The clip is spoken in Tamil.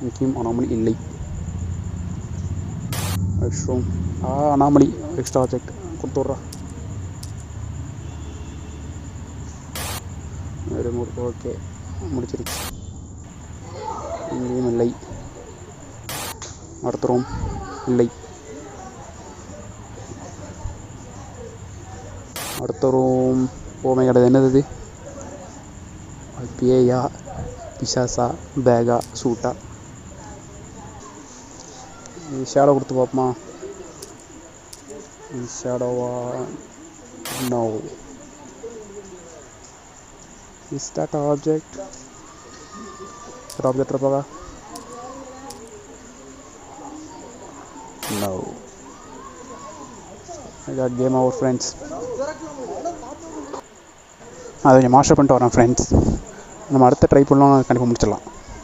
இங்கேயும் அனாமலி இல்லை. மஷ்ரூம் அனாமலி எக்ஸ்ட்ரா ஆப்ஜெக்ட் கொடுத்துட்றா. ரிமூவ். ஓகே, முடிச்சிருச்சு. இங்கேயும் இல்லை. அடுத்த ரூம் இல்லை. அடுத்த ரூம். ஓமை கிடையாது. என்னது இது? பேயா, பிசாசா, பேகா, சூட்டா? ஷேடோ கொடுத்து பார்ப்போமா? ஷேடோவா? No. Is that object? Object இருப்பாங்க? நோ. Game over friends. அதை கொஞ்சம் மாஸ்டர் பண்ணிட்டு வரேன் ஃப்ரெண்ட்ஸ். நம்ம அடுத்த ட்ரை பண்ணலாம், கண்டிப்பாக முடிச்சிடலாம்.